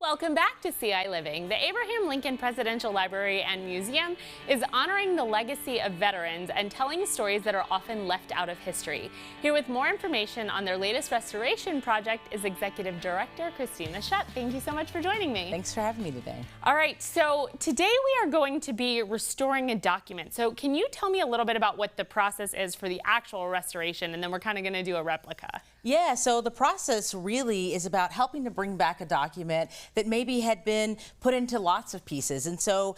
Welcome back to ciLiving. The Abraham Lincoln Presidential Library and Museum is honoring the legacy of veterans and telling stories that are often left out of history. Here with more information on their latest restoration project is Executive Director Christina Shutt. Thank you so much for joining me. Thanks for having me today. All right, so today we are going to be restoring a document. So can you tell me a little bit about what the process is for the actual restoration, and then we're kind of going to do a replica? Yeah, so the process really is about helping to bring back a document that maybe had been put into lots of pieces. And so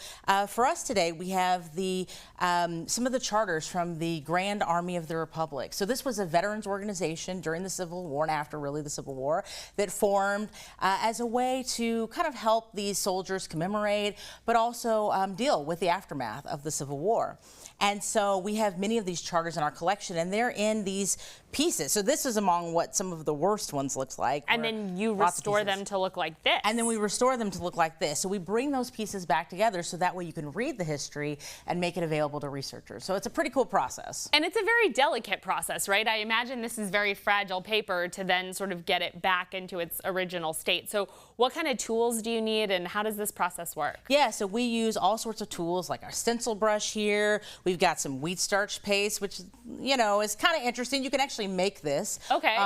for us today, we have the some of the charters from the Grand Army of the Republic. So this was a veterans organization during the Civil War and after really the Civil War that formed as a way to kind of help these soldiers commemorate, but also deal with the aftermath of the Civil War. And so we have many of these charters in our collection, and they're in these pieces. So this is among what some of the worst ones looks like. And then you restore them to look like this. And then we restore them to look like this. So we bring those pieces back together so that way you can read the history and make it available to researchers. So it's a pretty cool process. And it's a very delicate process, right? I imagine this is very fragile paper to then sort of get it back into its original state. So what kind of tools do you need, and how does this process work? Yeah, so we use all sorts of tools like our stencil brush here. We've got some wheat starch paste, which, you know, is kind of interesting. You can actually make this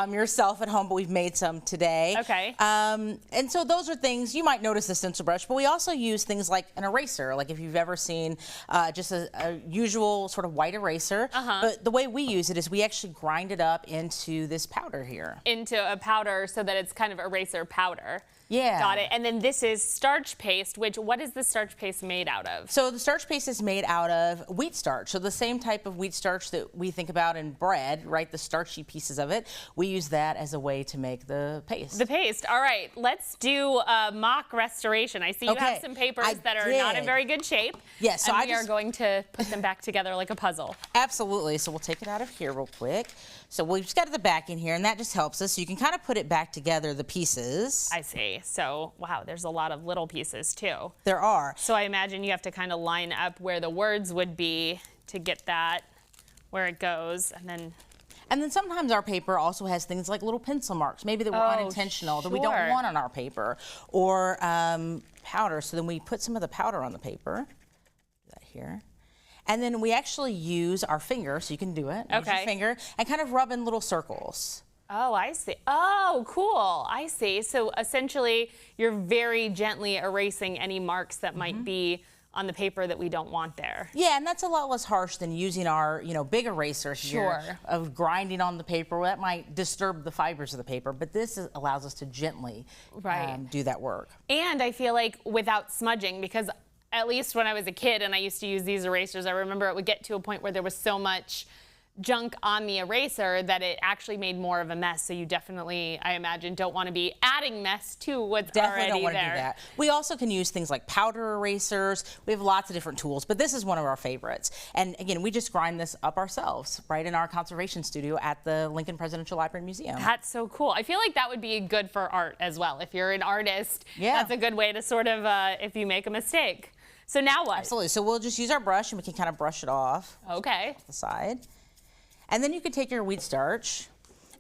yourself at home, but we've made some today. Okay. And so those are things, you might notice the stencil brush, but we also use things like an eraser, like if you've ever seen just a usual sort of white eraser. But the way we use it is we actually grind it up into this powder here. Into a powder so that it's kind of eraser powder. Yeah. Got it. And then this is starch paste, what is the starch paste made out of? So the starch paste is made out of wheat starch. So the same type of wheat starch that we think about in bread, right? The starchy pieces of it. We use that as a way to make the paste. The paste. All right. Let's do a mock restoration. I see you have some papers that are not in very good shape. Yes. So and we are going to put them back together like a puzzle. Absolutely. So we'll take it out of here real quick. So we've just got the back in here, and that just helps us. So you can kind of put it back together, the pieces. I see. So, wow, there's a lot of little pieces too. There are. So I imagine you have to kind of line up where the words would be to get that where it goes, and then sometimes our paper also has things like little pencil marks, maybe that were unintentional, that we don't want on our paper, or powder. So then we put some of the powder on the paper. Do that here. And then we actually use our finger, so you can do it. Use your finger, and kind of rub in little circles. Oh, I see. Oh, cool. I see. So essentially, you're very gently erasing any marks that might be on the paper that we don't want there. Yeah, and that's a lot less harsh than using our, big eraser here of grinding on the paper. That might disturb the fibers of the paper, but this allows us to gently do that work. And I feel like without smudging, because at least when I was a kid and I used to use these erasers, I remember it would get to a point where there was so much junk on the eraser that it actually made more of a mess. So you definitely, I imagine, don't want to be adding mess to what's already don't want there. To do that. We also can use things like powder erasers. We have lots of different tools, but this is one of our favorites. And again, we just grind this up ourselves right in our conservation studio at the Lincoln Presidential Library and Museum. That's so cool. I feel like that would be good for art as well. If you're an artist, that's a good way to sort of, if you make a mistake. So now what? Absolutely. So we'll just use our brush and we can kind of brush it off. Off the side. And then you can take your wheat starch.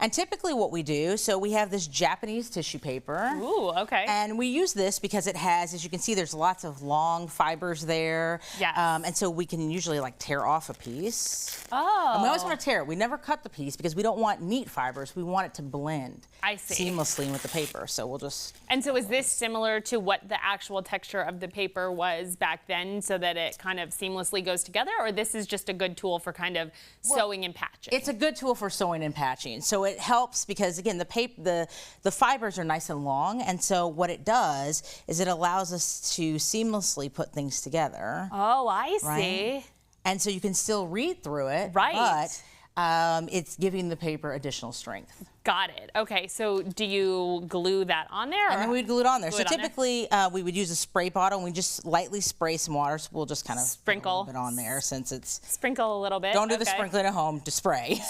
And typically what we do, so we have this Japanese tissue paper. Ooh, okay. And we use this because it has, as you can see, there's lots of long fibers there. Yes. And so we can usually like tear off a piece. Oh. And we always want to tear it. We never cut the piece because we don't want neat fibers. We want it to blend seamlessly with the paper. So we'll just... And so is this similar to what the actual texture of the paper was back then so that it kind of seamlessly goes together? Or this is just a good tool for kind of sewing and patching? It's a good tool for sewing and patching. So it helps because, again, the fibers are nice and long, and so what it does is it allows us to seamlessly put things together. Oh, I see. And so you can still read through it, but it's giving the paper additional strength. Got it. Okay, so do you glue that on there? And then we'd glue it on there. So typically we would use a spray bottle and we just lightly spray some water. So we'll just kind of sprinkle a little bit on there since it's... Sprinkle a little bit. Don't do the sprinkling at home, just spray.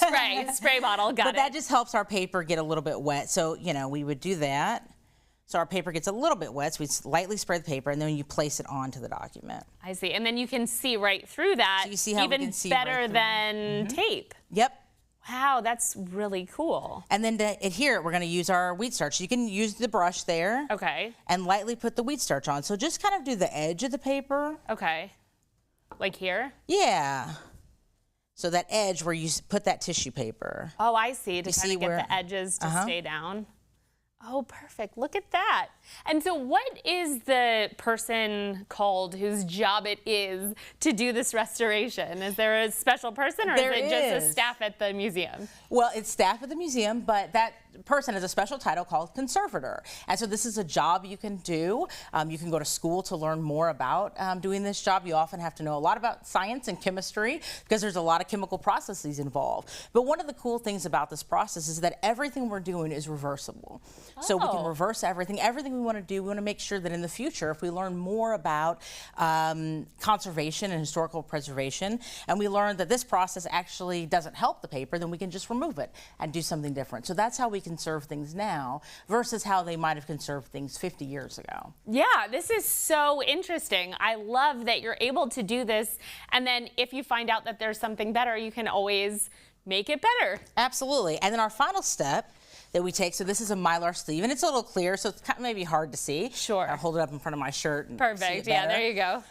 Spray bottle, got it. But that just helps our paper get a little bit wet. So, we would do that. So our paper gets a little bit wet, so we lightly spray the paper, and then you place it onto the document. I see, and then you can see right through that, so you see how even we can see better right than tape. Yep. Wow, that's really cool. And then to adhere it, we're going to use our wheat starch. You can use the brush there. Okay. And lightly put the wheat starch on. So just kind of do the edge of the paper. Okay. Like here? Yeah. So that edge where you put that tissue paper. Oh, I see. To kind of get where, the edges to stay down. Oh, perfect. Look at that. And so what is the person called whose job it is to do this restoration? Is there a special person, or is it just a staff at the museum? Well, it's staff at the museum, but that person has a special title called conservator. And so this is a job you can do. You can go to school to learn more about doing this job. You often have to know a lot about science and chemistry because there's a lot of chemical processes involved. But one of the cool things about this process is that everything we're doing is reversible. So we can reverse everything. Everything we want to do, we want to make sure that in the future, if we learn more about conservation and historical preservation, and we learn that this process actually doesn't help the paper, then we can just remove it and do something different. So that's how we conserve things now versus how they might have conserved things 50 years ago. Yeah, this is so interesting. I love that you're able to do this, and then if you find out that there's something better, you can always make it better. Absolutely. And then our final step that we take, so this is a Mylar sleeve, and it's a little clear, so it's kind of maybe hard to see. Sure. I'll hold it up in front of my shirt and Perfect. see it better. Yeah, there you go.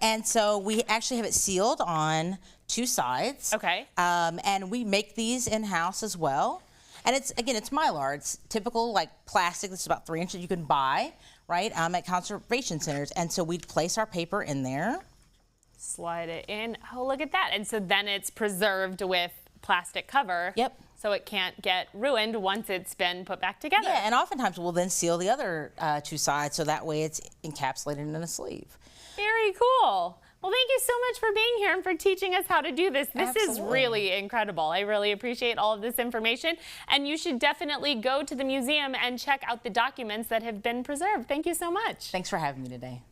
And so we actually have it sealed on two sides. Okay. And we make these in-house as well. And it's, again, it's Mylar. It's typical, like, plastic. This is about 3 inches you can buy, right, at conservation centers. And so we'd place our paper in there. Slide it in. Oh, look at that. And so then it's preserved with plastic cover. Yep. So it can't get ruined once it's been put back together. Yeah, and oftentimes we'll then seal the other two sides so that way it's encapsulated in a sleeve. Very cool. Well, thank you so much for being here and for teaching us how to do this. This is really incredible. I really appreciate all of this information. And you should definitely go to the museum and check out the documents that have been preserved. Thank you so much. Thanks for having me today.